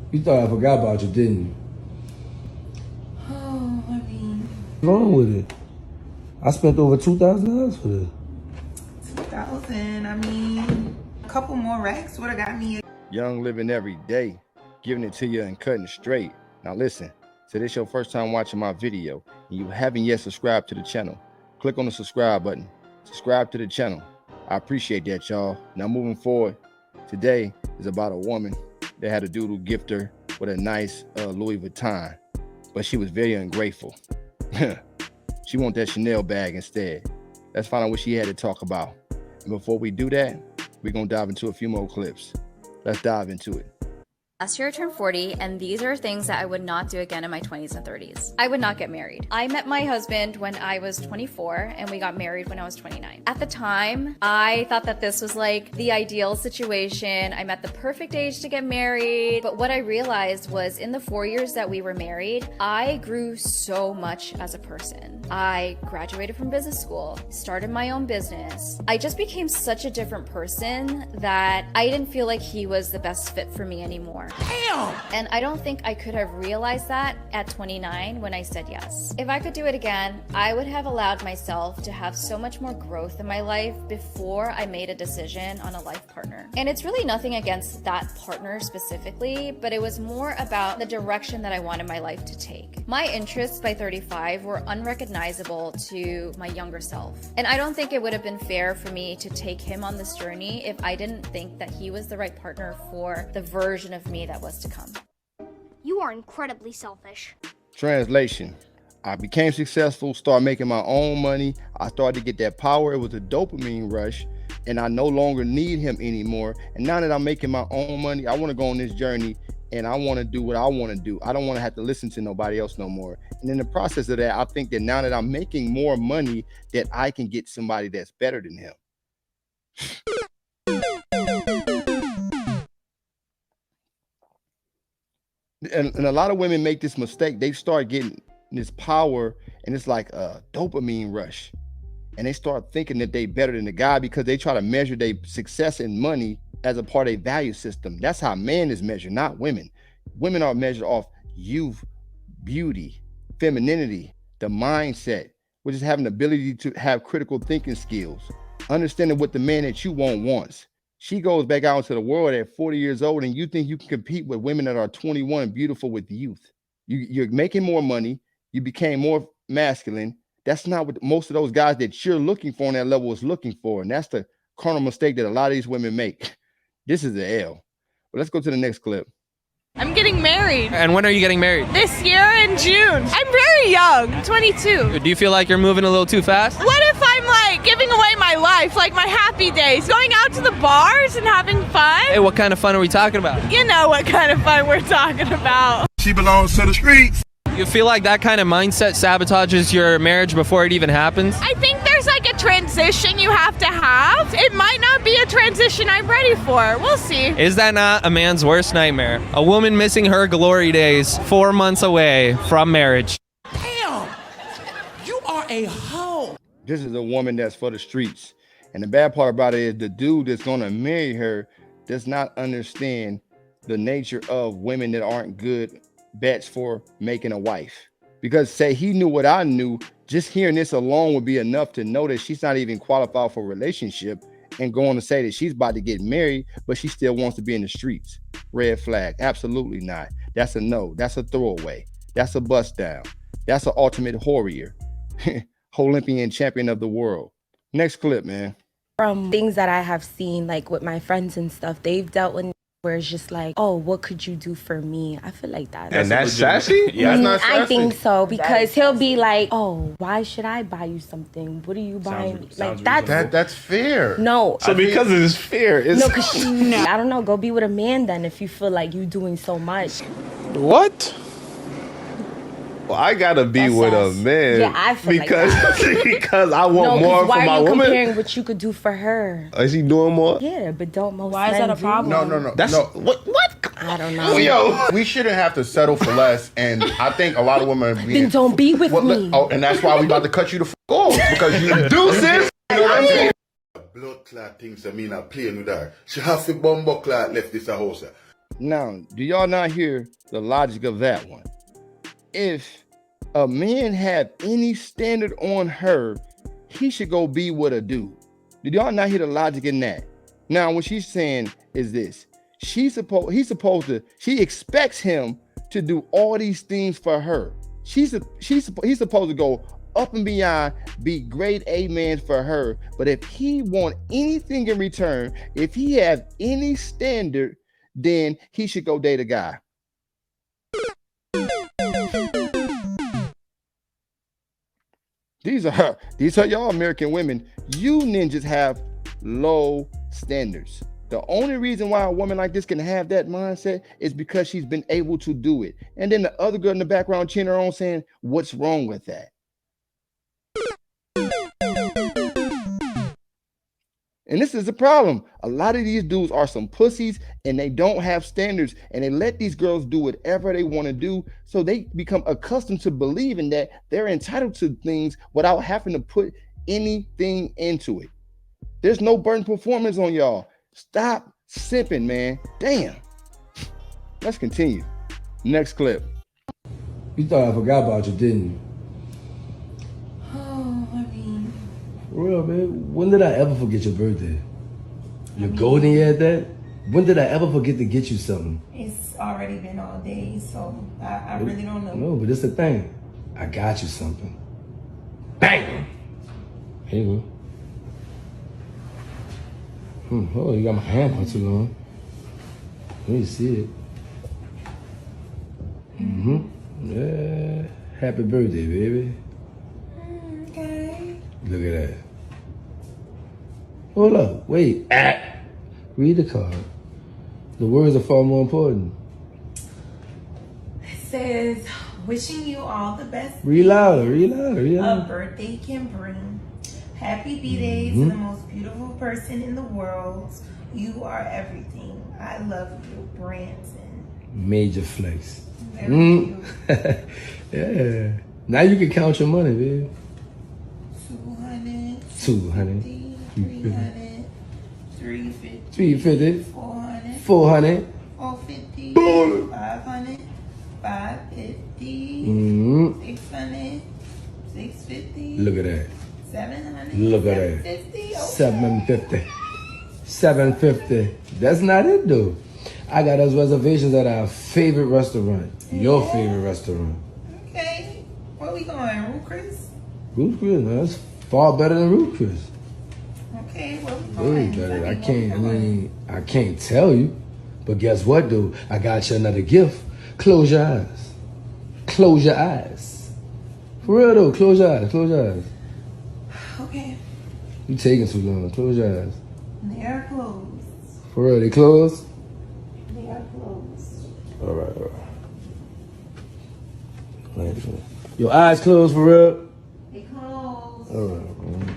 You thought I forgot about you, didn't you? Oh, I mean... What's wrong with it? I spent over $2,000 for this. 2,000, I mean... A couple more racks would've got me... Young living every day, giving it to you and cutting it straight. Now listen, so this your first time watching my video and you haven't yet subscribed to the channel, click on the subscribe button. Subscribe to the channel. I appreciate that, y'all. Now moving forward, today is about a woman that had a dude who gifted her with a nice Louis Vuitton, but she was very ungrateful. She want that Chanel bag instead. Let's find out what she had to talk about. And before we do that, we're gonna dive into a few more clips. Let's dive into it. Last year I turned 40, and these are things that I would not do again in my 20s and 30s. I would not get married. I met my husband when I was 24, and we got married when I was 29. At the time, I thought that this was like the ideal situation. I'm at the perfect age to get married. But what I realized was in the 4 years that we were married, I grew so much as a person. I graduated from business school, started my own business. I just became such a different person that I didn't feel like he was the best fit for me anymore. Damn! And I don't think I could have realized that at 29 when I said yes. If I could do it again, I would have allowed myself to have so much more growth in my life before I made a decision on a life partner. And it's really nothing against that partner specifically, but it was more about the direction that I wanted my life to take. My interests by 35 were unrecognizable to my younger self. And I don't think it would have been fair for me to take him on this journey if I didn't think that he was the right partner for the version of me that was to come. You are incredibly selfish. Translation: I became successful, started making my own money. I started to get that power. It was a dopamine rush, and I no longer need him anymore. And now that I'm making my own money, I want to go on this journey and I want to do what I want to do. I don't want to have to listen to nobody else no more. And in the process of that, I think that now that I'm making more money, that I can get somebody that's better than him. And a lot of women make this mistake. They start getting this power and it's like a dopamine rush. And they start thinking that they better than the guy because they try to measure their success and money as a part of a value system. That's how man is measured, not women. Women are measured off youth, beauty, femininity, the mindset, which is having the ability to have critical thinking skills, understanding what the man that you want wants. She goes back out into the world at 40 years old and you think you can compete with women that are 21 and beautiful with youth. You're making more money. You became more masculine. That's not what most of those guys that you're looking for on that level is looking for. And that's the carnal mistake that a lot of these women make. This is the L. But let's go to the next clip. I'm getting married. And when are you getting married? This year in June. I'm very young, 22. Do you feel like you're moving a little too fast? What if I'm like giving away my life, like my happy days, going out to the bars and having fun? Hey, what kind of fun are we talking about? You know what kind of fun we're talking about. She belongs to the streets. You feel like that kind of mindset sabotages your marriage before it even happens? I think there's like a transition you have to have. It might not be a transition I'm ready for. We'll see. Is that not a man's worst nightmare? A woman missing her glory days 4 months away from marriage. Damn! You are a hoe. This is a woman that's for the streets. And the bad part about it is the dude that's going to marry her does not understand the nature of women that aren't good bets for making a wife. Because say he knew what I knew, just hearing this alone would be enough to know that she's not even qualified for a relationship and going to say that she's about to get married, but she still wants to be in the streets. Red flag. Absolutely not. That's a no. That's a throwaway. That's a bust down. That's an ultimate warrior. Olympian champion of the world. Next clip, man. From things that I have seen, like with my friends and stuff, they've dealt with where it's just like, oh, what could you do for me? I feel like that. And that's sassy? Yeah, that's not sassy. I think so, because he'll be like, oh, why should I buy you something? What are you buying me? Like that's fair. No. So because of this fear, it's no, because I don't know, go be with a man then if you feel like you're doing so much. What? Well, I gotta be with a man. Yeah, I feel because, like that. because I want more for my woman. Why are you comparing what you could do for her? Is he doing more? Yeah, but don't most Why is that a problem? No. That's what? I don't know. Yo, we shouldn't have to settle for less, and I think a lot of women are being. Then don't be with me. Oh, and that's why we about to cut you the off because you do sis. You know what I'm saying? Blood clot things I mean I playing with her. She have to bomb clot left this house. Now, do y'all not hear the logic of that one? If a man have any standard on her, he should go be with a dude. Did y'all not hear the logic in that? Now, what she's saying is this: she expects him to do all these things for her. He's supposed to go up and beyond, be grade A man for her. But if he want anything in return, if he have any standard, then he should go date a guy. These are y'all American women. You ninjas have low standards. The only reason why a woman like this can have that mindset is because she's been able to do it. And then the other girl in the background cheering her on saying, what's wrong with that? And this is the problem. A lot of these dudes are some pussies and they don't have standards, and they let these girls do whatever they want to do. So they become accustomed to believing that they're entitled to things without having to put anything into it. There's no burden performance on y'all. Stop sipping, man. Damn. Let's continue. Next clip. You thought I forgot about you, didn't you? Oh, I mean, For real, man. When did I ever forget your birthday? Your golden year at that? When did I ever forget to get you something? it's already been all day, so I really don't know. No, but it's the thing. I got you something. Bang! Here you go. Oh, you got my hand on too long. Let me see it. Yeah. Happy birthday, baby. Okay. Look at that. Hold up. Wait. Read the card. The words are far more important. It says, wishing you all the best. Read louder. Read louder. Read A louder. birthday can bring. Happy B-Day to the most beautiful person in the world. You are everything. I love you, Branson. Major flex. Very cute. Yeah. Now you can count your money, baby. 200, 200, 300, 350, 350, 400, 400. 450, Baller. 500, 550, 600, 650. Look at that. 700. Look at that. 750. Okay. 750. 750. That's not it though. I got us reservations at our favorite restaurant. Your favorite restaurant. Okay. Where we going? Ruth Chris? Ruth Chris, man, that's far better than Ruth Chris. Okay, where we Way going? better. Tell me where we going. I can't tell you. But guess what, dude? I got you another gift. Close your eyes. Close your eyes. For real though, close your eyes. Close your eyes. Okay. You taking too long. Close your eyes. They are closed. For real, they closed? They are closed. All right. Your eyes closed for real? They closed. All right, man.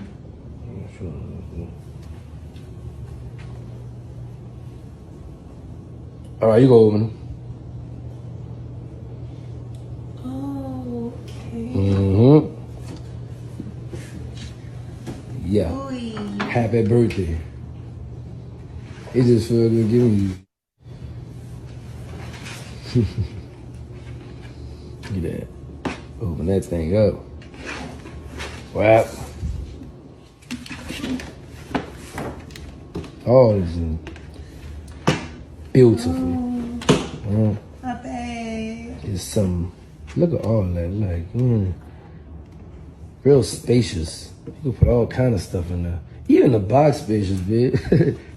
All right, you go open them. Oh, okay. Yeah. Louis. Happy birthday. It just feels good giving you. Look at that. Open that thing up. Wow. Oh, this is beautiful. My bag. It's some. Look at all that. Like, real spacious. You can put all kind of stuff in there. Even the box spacious, bitch.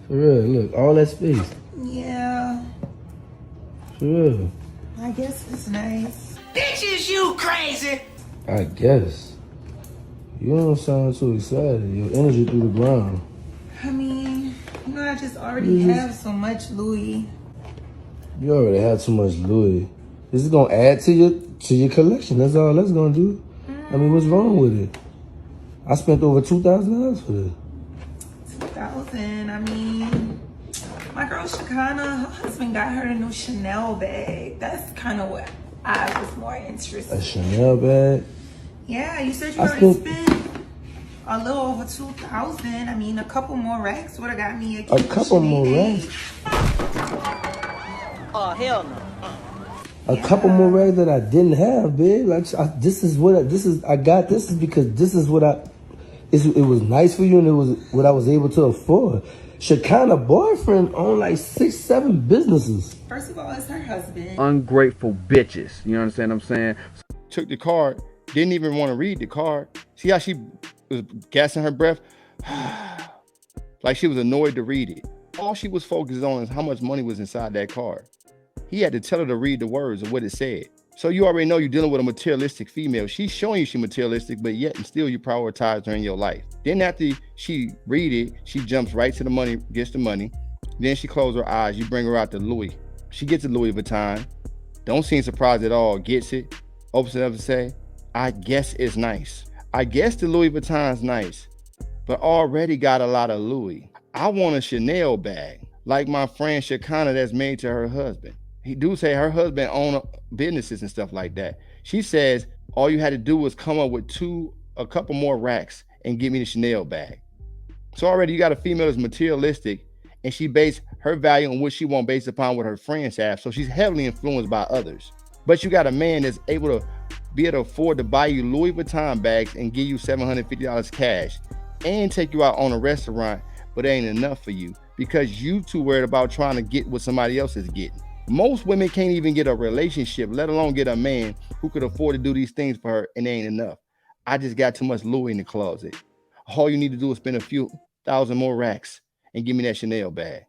For real. Look, all that space. Yeah. For real. I guess it's nice. Bitches, you crazy! I guess. You don't sound too excited. Your energy through the ground. I mean, I just already have so much Louis. You already have too much Louis. This is gonna add to your collection. That's all that's gonna do. I mean, what's wrong with it? I spent over $2,000 for this. 2,000. I mean, my girl Shakana, her husband got her a new Chanel bag. That's kind of what I was more interested in. A Chanel bag? Yeah, you said you already spent a little over 2,000. I mean, a couple more racks would have got me a couple more racks? Oh, hell no. A couple more rags that I didn't have, babe. I got this is because this is what it was nice for you and it was what I was able to afford. Shekinah boyfriend owned like 6-7 businesses. First of all, it's her husband. Ungrateful bitches. You understand what I'm saying? Took the card, didn't even want to read the card. See how she was gassing her breath? Like she was annoyed to read it. All she was focused on is how much money was inside that card. He had to tell her to read the words of what it said. So you already know you're dealing with a materialistic female. She's showing you she's materialistic, but yet and still you prioritize her in your life. Then after she read it, she jumps right to the money, gets the money. Then she closes her eyes. You bring her out to Louis. She gets a Louis Vuitton. Don't seem surprised at all. Gets it. Opens it up and say, I guess it's nice. I guess the Louis Vuitton's nice, but already got a lot of Louis. I want a Chanel bag, like my friend Shekinah that's made to her husband. He do say her husband own businesses and stuff like that. She says all you had to do was come up with a couple more racks and give me the Chanel bag. So already you got a female that's materialistic and she based her value on what she wants based upon what her friends have. So she's heavily influenced by others. But you got a man that's able to be able to afford to buy you Louis Vuitton bags and give you $750 cash and take you out on a restaurant, but it ain't enough for you because you too worried about trying to get what somebody else is getting. Most women can't even get a relationship, let alone get a man who could afford to do these things for her, and it ain't enough. I just got too much Louis in the closet. All you need to do is spend a few thousand more racks and give me that Chanel bag.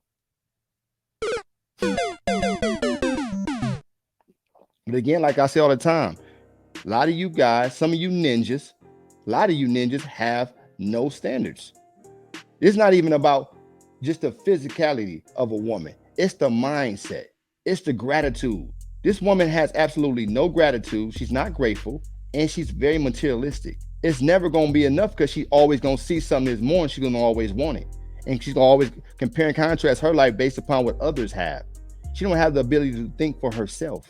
But again, like I say all the time, a lot of you guys, some of you ninjas, a lot of you ninjas have no standards. It's not even about just the physicality of a woman. It's the mindset. It's the gratitude. This woman has absolutely no gratitude. She's not grateful, and she's very materialistic. It's never going to be enough because she's always going to see something that's more and she's going to always want it. And she's going to always compare and contrast her life based upon what others have. She don't have the ability to think for herself.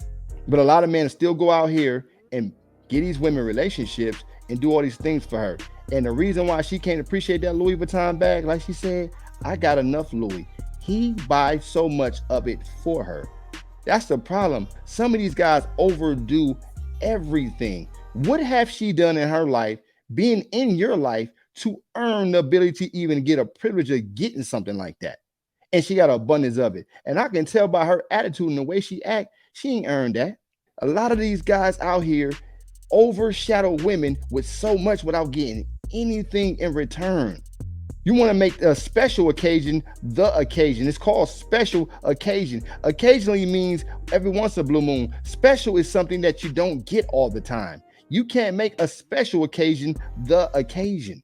But a lot of men still go out here and get these women relationships and do all these things for her. And the reason why she can't appreciate that Louis Vuitton bag, like she said, I got enough Louis. He buys so much of it for her. That's the problem. Some of these guys overdo everything. What have she done in her life, being in your life, to earn the ability to even get a privilege of getting something like that? And she got an abundance of it. And I can tell by her attitude and the way she act, she ain't earned that. A lot of these guys out here overshadow women with so much without getting anything in return. You want to make a special occasion the occasion. It's called special occasion. Occasionally means every once in a blue moon. Special is something that you don't get all the time. You can't make a special occasion the occasion.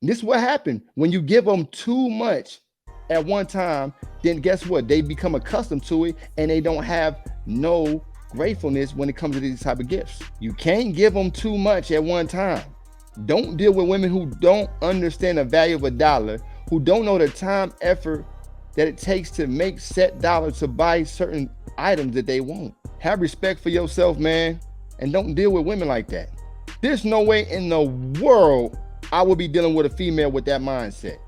This is what happened when you give them too much at one time. Then guess what? They become accustomed to it and they don't have no gratefulness when it comes to these type of gifts. You can't give them too much at one time. Don't deal with women who don't understand the value of a dollar, who don't know the time, effort that it takes to make set dollars to buy certain items that they want. Have respect for yourself, man, and don't deal with women like that. There's no way in the world I will be dealing with a female with that mindset.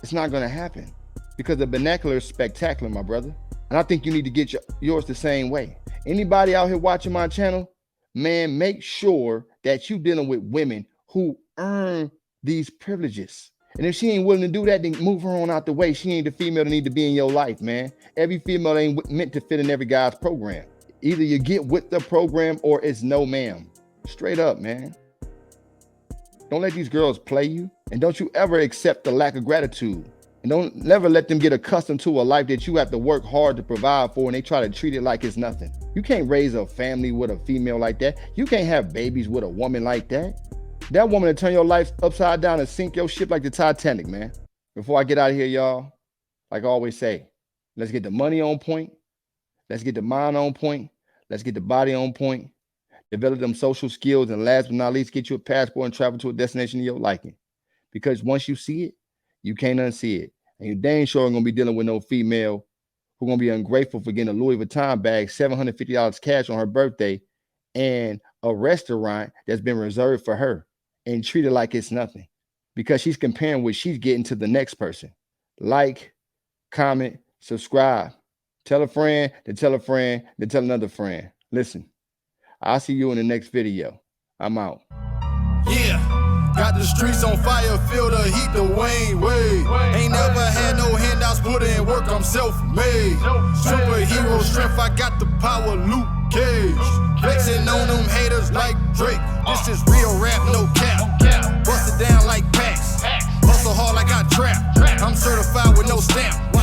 It's not going to happen because the vernacular is spectacular, my brother. And I think you need to get yours the same way. Anybody out here watching my channel, man, make sure that you're dealing with women who earn these privileges. And if she ain't willing to do that, then move her on out the way. She ain't the female that need to be in your life, man. Every female ain't meant to fit in every guy's program. Either you get with the program or it's no ma'am. Straight up, man. Don't let these girls play you. And don't you ever accept the lack of gratitude. And don't never let them get accustomed to a life that you have to work hard to provide for and they try to treat it like it's nothing. You can't raise a family with a female like that. You can't have babies with a woman like that. That woman will turn your life upside down and sink your ship like the Titanic, man. Before I get out of here, y'all, like I always say, let's get the money on point. Let's get the mind on point. Let's get the body on point. Develop them social skills. And last but not least, get you a passport and travel to a destination of your liking. Because once you see it, you can't unsee it. And you dang sure ain't gonna be dealing with no female who's gonna be ungrateful for getting a Louis Vuitton bag, $750 cash on her birthday, and a restaurant that's been reserved for her and treat it like it's nothing because she's comparing what she's getting to the next person. like, comment, subscribe. Tell a friend, then tell a friend, then tell another friend. Listen, I'll see you in the next video. I'm out. Yeah, got the streets on fire, feel the heat, the Wayne way. Ain't never had no handouts, put in work, I'm self-made. Superhero strength, I got the power, Luke Cage. Flexing on them haters like Drake. This is real rap, no cap. Bust it down like packs. Hustle hard like I trap. I'm certified with no stamp.